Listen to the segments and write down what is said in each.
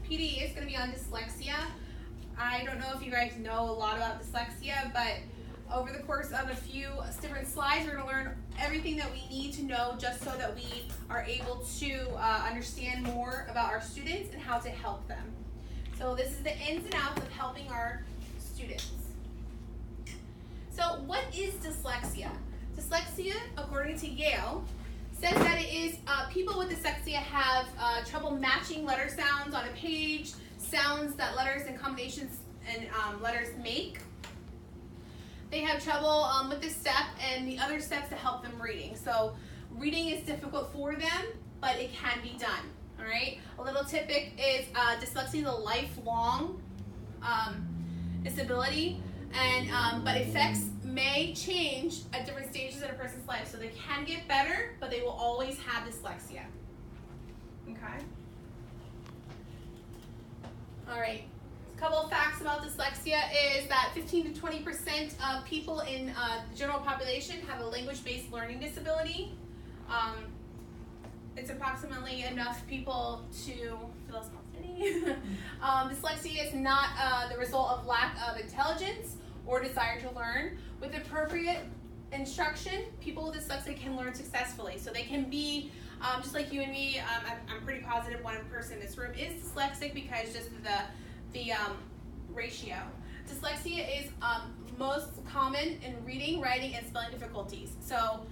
PD is going to be on dyslexia. I don't know if you guys know a lot about dyslexia, but over the course of a few different slides, we're going to learn everything that we need to know just so that we are able to understand more about our students and how to help them. So this is the ins and outs of helping our students. So what is dyslexia? Dyslexia, according to Yale, says that it is people with dyslexia have trouble matching letter sounds on a page, sounds that letters and combinations and letters make. They have trouble with this step and the other steps to help them reading. So reading is difficult for them, but it can be done. All right. A little tidbit is dyslexia is a lifelong disability, and but effects may change at different stages in a person's life. So they can get better, but they will always have dyslexia. Okay. All right. A couple of facts about dyslexia is that 15 to 20% of people in the general population have a language-based learning disability. It's approximately enough people to fill us with dyslexia is not the result of lack of intelligence or desire to learn. With appropriate instruction, people with dyslexia can learn successfully. So they can be just like you and me. I'm pretty positive one person in this room is dyslexic because just the ratio. Dyslexia is most common in reading, writing, and spelling difficulties. So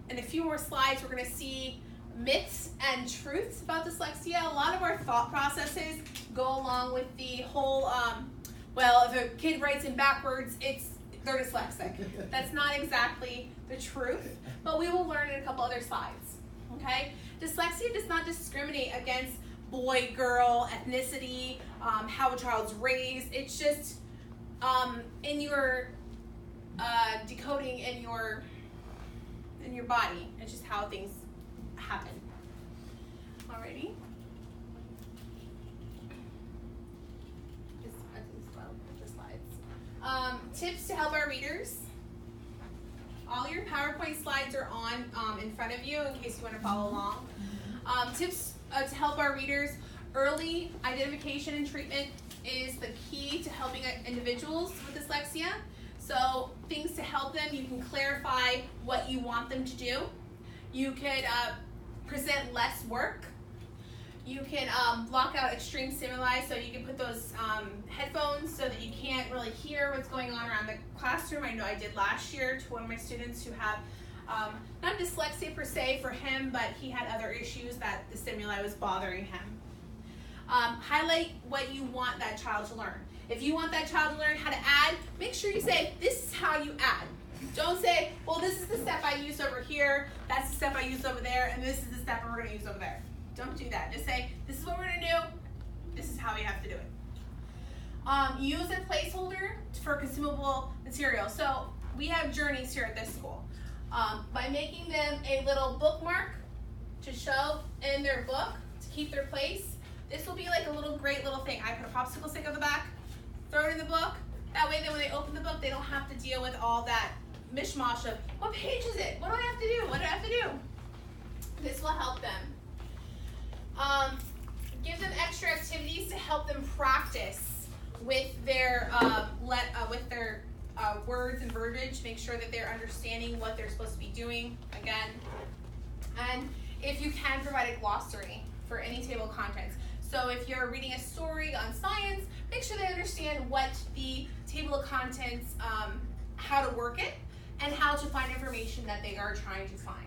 in a few more slides, we're going to see myths and truths about dyslexia. A lot of our thought processes go along with the whole, well, if a kid writes in backwards, they're dyslexic. That's not exactly the truth, but we will learn in a couple other slides. Okay? Dyslexia does not discriminate against boy, girl, ethnicity, how a child's raised. It's just in your decoding in your body. It's just how things happen. Alrighty. The slides. Tips to help our readers. All your PowerPoint slides are on in front of you in case you want to follow along. Tips to help our readers. Early identification and treatment is the key to helping individuals with dyslexia. So things to help them, you can clarify what you want them to do. You could present less work. You can block out extreme stimuli, so you can put those headphones so that you can't really hear what's going on around the classroom. I know I did last year to one of my students who had not dyslexia per se for him, but he had other issues that the stimuli was bothering him. Highlight what you want that child to learn. If you want that child to learn how to add, make sure you say, this is how you add. Don't say, well, this is the step I used over here, that's the step I used over there, and this is the step we're going to use over there. Don't do that. Just say, this is what we're going to do, this is how we have to do it. Use a placeholder for consumable material. So we have journeys here at this school. By making them a little bookmark to show in their book to keep their place, this will be like a great little thing. I put a popsicle stick on the back, throw it in the book. That way, then when they open the book, they don't have to deal with all that mishmash of, what page is it? What do I have to do? What do I have to do? This will help them. Give them extra activities to help them practice with their words and verbiage. Make sure that they're understanding what they're supposed to be doing again. And if you can, provide a glossary for any table of contents. So if you're reading a story on science, make sure they understand what the table of contents, how to work it, and how to find information that they are trying to find.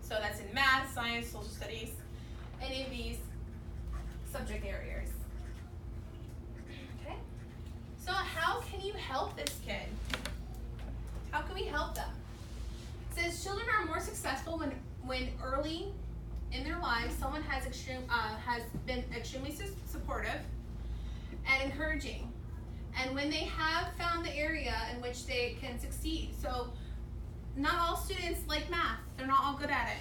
So that's in math, science, social studies, any of these subject areas. Okay? So how can you help this kid? How can we help them? It says children are more successful when early in their lives someone has been extremely supportive and encouraging, and when they have found the area in which they can succeed. So not all students like math. They're not all good at it.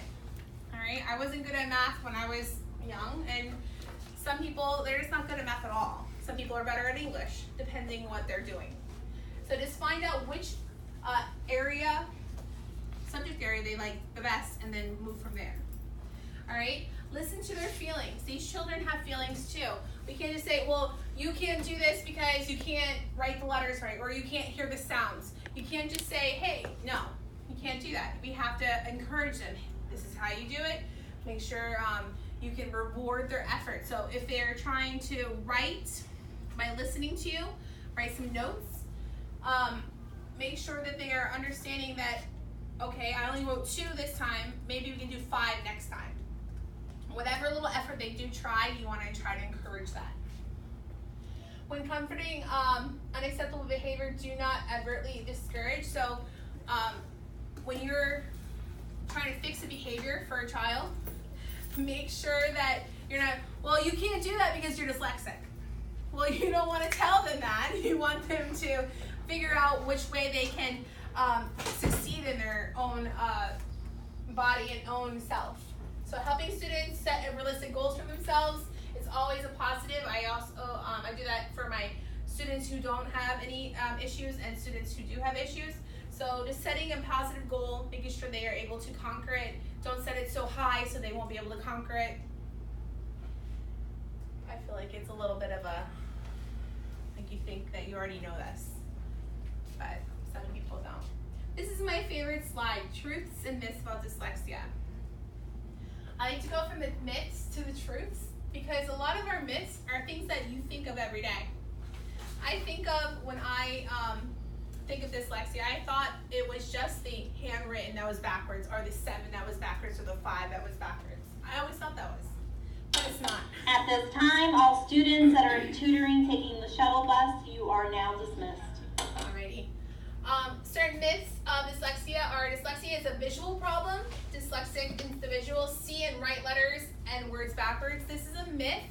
All right, I wasn't good at math when I was young, and some people, they're just not good at math at all. Some people are better at English, depending what they're doing. So just find out which subject area they like the best, and then move from there. All right, Listen to their feelings. These children have feelings too. We can't just say, well, you can't do this because you can't write the letters right, or you can't hear the sounds. You can't just say, hey, no, you can't do that. We have to encourage them. This is how you do it. Make sure you can reward their effort. So if they're trying to write by listening to you, write some notes. Make sure that they are understanding that, okay, I only wrote 2 this time, maybe we can do 5 next time. Whatever little effort they do try, you want to try to encourage that. When comforting unacceptable behavior, do not overtly discourage. So when you're trying to fix a behavior for a child, make sure that you're not, well, you can't do that because you're dyslexic. Well, you don't want to tell them that. You want them to figure out which way they can succeed in their own body and own self. So helping students set realistic goals for themselves is always a positive. I also I do that for my students who don't have any issues and students who do have issues. So just setting a positive goal, making sure they are able to conquer it. Don't set it so high so they won't be able to conquer it. I feel like it's a little bit of a, like you think that you already know this, but some people don't. This is my favorite slide, truths and myths about dyslexia. I like to go from the myths to the truths because a lot of our myths are things that you think of every day. I think of when I think of dyslexia, I thought it was just the handwritten that was backwards, or the 7 that was backwards, or the 5 that was backwards. I always thought that was, but it's not. At this time, all students that are tutoring taking the shuttle bus, you are now dismissed. Alrighty. Certain myths of dyslexia are: dyslexia is a visual problem. Dyslexic individuals see and write letters and words backwards. This is a myth.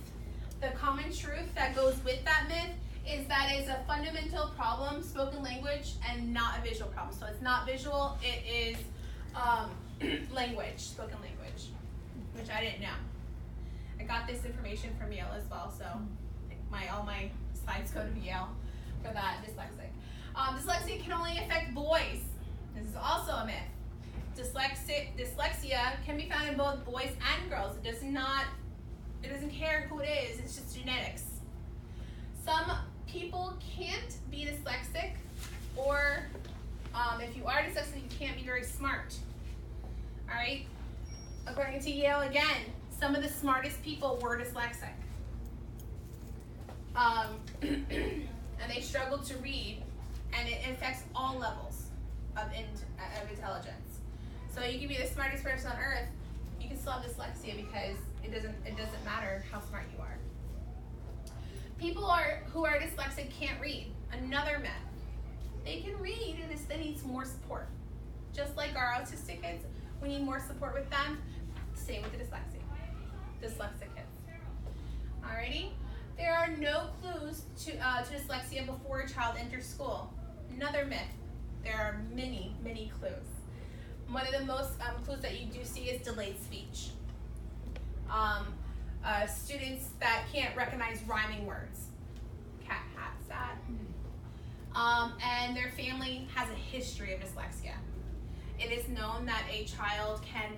The common truth that goes with that myth is that it's a fundamental problem, spoken language, and not a visual problem. So it's not visual, it is language, spoken language, which I didn't know. I got this information from Yale as well, so all my slides go to Yale for that. Dyslexic. Dyslexia can only affect boys. This is also a myth. Dyslexia can be found in both boys and girls. It doesn't care who it is, it's just genetics. Some people can't be dyslexic, or if you are dyslexic, you can't be very smart. All right? According to Yale, again, some of the smartest people were dyslexic. And they struggled to read, and it affects all levels of intelligence. So you can be the smartest person on earth, you can still have dyslexia because it doesn't matter how smart you are. People who are dyslexic can't read. Another myth. They can read, and they need more support. Just like our autistic kids, we need more support with them. Same with the dyslexic kids. Alrighty. There are no clues to dyslexia before a child enters school. Another myth. There are many, many clues. One of the most clues that you do see is delayed speech. Students that can't recognize rhyming words. Cat, hat, sat. And their family has a history of dyslexia. It is known that a child can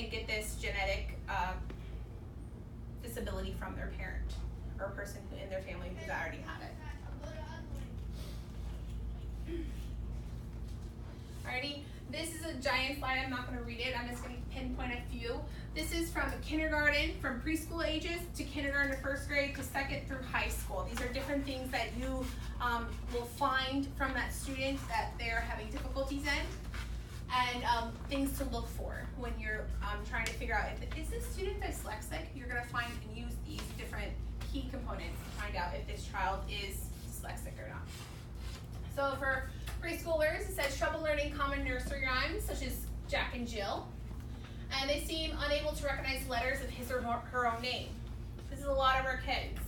get this genetic disability from their parent or a person in their family who's already had it. Alrighty, this is a giant slide. I'm not going to read it. I'm just going to pinpoint a few. This is from kindergarten, from preschool ages to kindergarten to first grade to second through high school. These are different things that you will find from that student that they're having difficulties in, and things to look for when you're trying to figure out is this student dyslexic. You're going to find and use these different key components to find out if this child is dyslexic or not. So for preschoolers, it says trouble learning common nursery rhymes such as Jack and Jill, and they seem unable to recognize letters of his or her own name. This is a lot of our kids.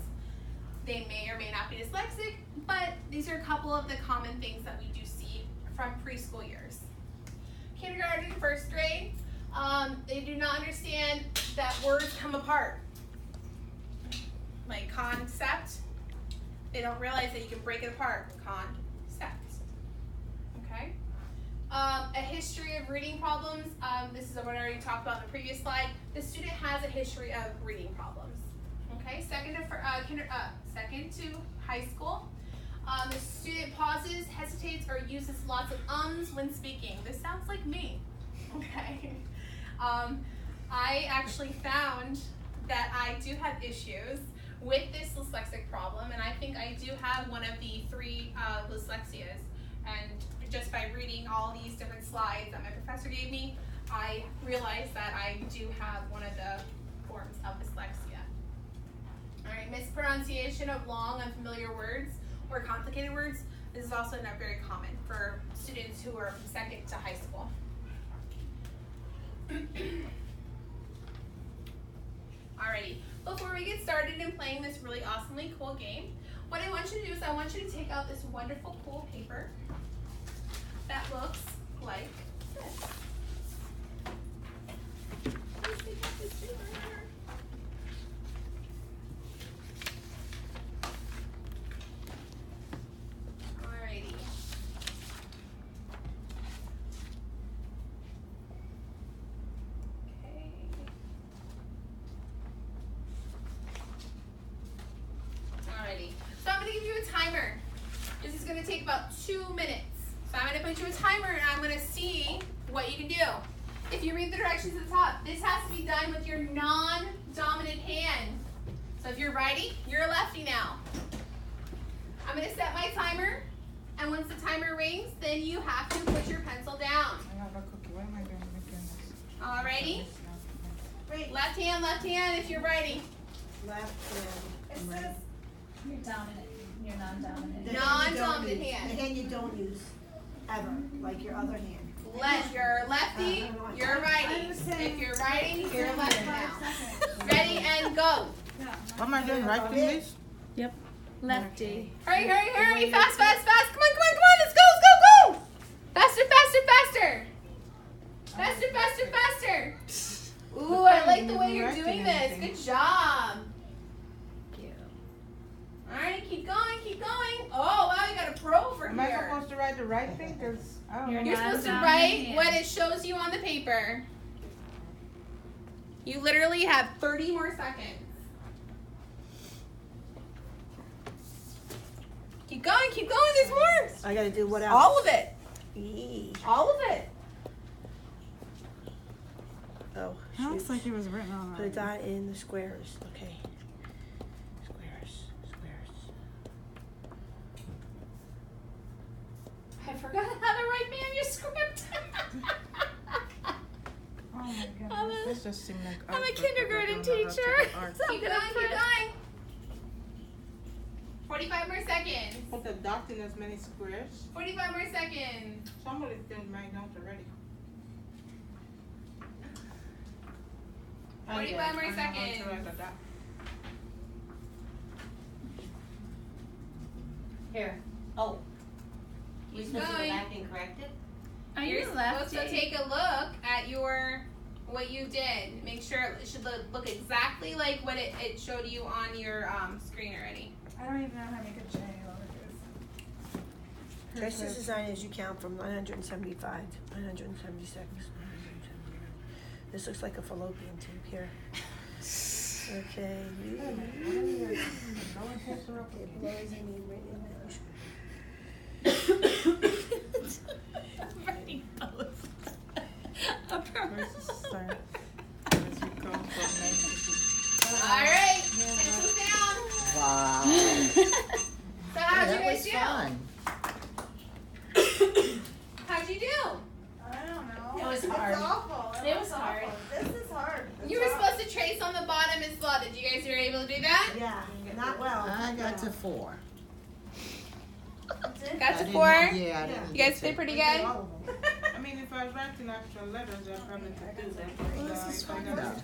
They may or may not be dyslexic, but these are a couple of the common things that we do see from preschool years. Kindergarten, first grade, they do not understand that words come apart. Like concept, they don't realize that you can break it apart. Concept. Okay? A history of reading problems. This is what I already talked about in the previous slide. The student has a history of reading problems. Okay, second to high school. The student pauses, hesitates, or uses lots of ums when speaking. This sounds like me. Okay. I actually found that I do have issues with this dyslexic problem, and I think I do have one of the 3 dyslexias. And just by reading all these different slides that my professor gave me, I realized that I do have one of the forms of dyslexia. All right, mispronunciation of long, unfamiliar words or complicated words. This is also not very common for students who are from second to high school. Alrighty, before we get started in playing this really awesomely cool game, what I want you to do is I want you to take out this wonderful cool paper that looks like this. Let's take out this paper. Alrighty. Okay. Alrighty. So I'm going to give you a timer. This is going to take about 2 minutes. So I'm going to put you a timer and I'm going to see what you can do. If you read the directions at the top, this has to be done with your non-dominant hand. So if you're righty, you're a lefty now. I'm going to set my timer, and once the timer rings, then you have to put your pencil down. Alrighty? Left hand if you're righty. Left hand. It says you're dominant. You're non-dominant. Non-dominant hand. The hand you don't use ever, like your other hand. You're lefty, you're righty. If you're righty, you're left now. Ready and go. What am I doing? Right fingers? Yep. Lefty. Hurry, hurry, hurry. Fast, fast, fast. Come on, come on, come on. Let's go, let's go, go. Faster, faster, faster. Faster, faster, faster. Ooh, I like the way you're doing this. Good job. All right, keep going, keep going. Oh, wow, you got a pro over Am I here. supposed to write the right thing? Because I don't know. You're supposed to Non-dominant write hand. what it shows you on the paper. You literally have 30 more seconds. Keep going, there's more. I gotta do what else? All of it. Yee. All of it. Oh, It looks shoot. like it was written on Put a it. dot in the squares. Okay. Squares. I forgot how to write manuscript. Oh my goodness. This just seemed like I'm a art, but kindergarten I don't know how to teacher. do art. Keep going, keep going. 45 more seconds. Put the dot in as many squares. 45 more seconds. Somebody did my notes already. 45 more I know how to seconds. write a dot. Here. Oh. You're Keep supposed to go going. back and correct it? Are You're you supposed lefty? to take a look at what you did. Make sure it should look exactly like what it showed you on your screen already. I don't even know how to make a J. Trace this design as you count from 975 to 976. This looks like a fallopian tube here. Okay. It blows in me right in Writing both. Where's the start? As you go from All right, pencils down. Wow. So how'd you That guys was do? fun. How'd you do? I don't know. It was hard. awful. It was hard. This is hard. You were supposed to trace on the bottom as well. Did you guys were able to do that? Yeah, not well. I got to 4. Got I to didn't- 4? Yeah, I Yeah. didn't You guys get did to- pretty I did good? all of them. I mean, if I was writing actual letters, I probably could do that. Well, this is fun I got though.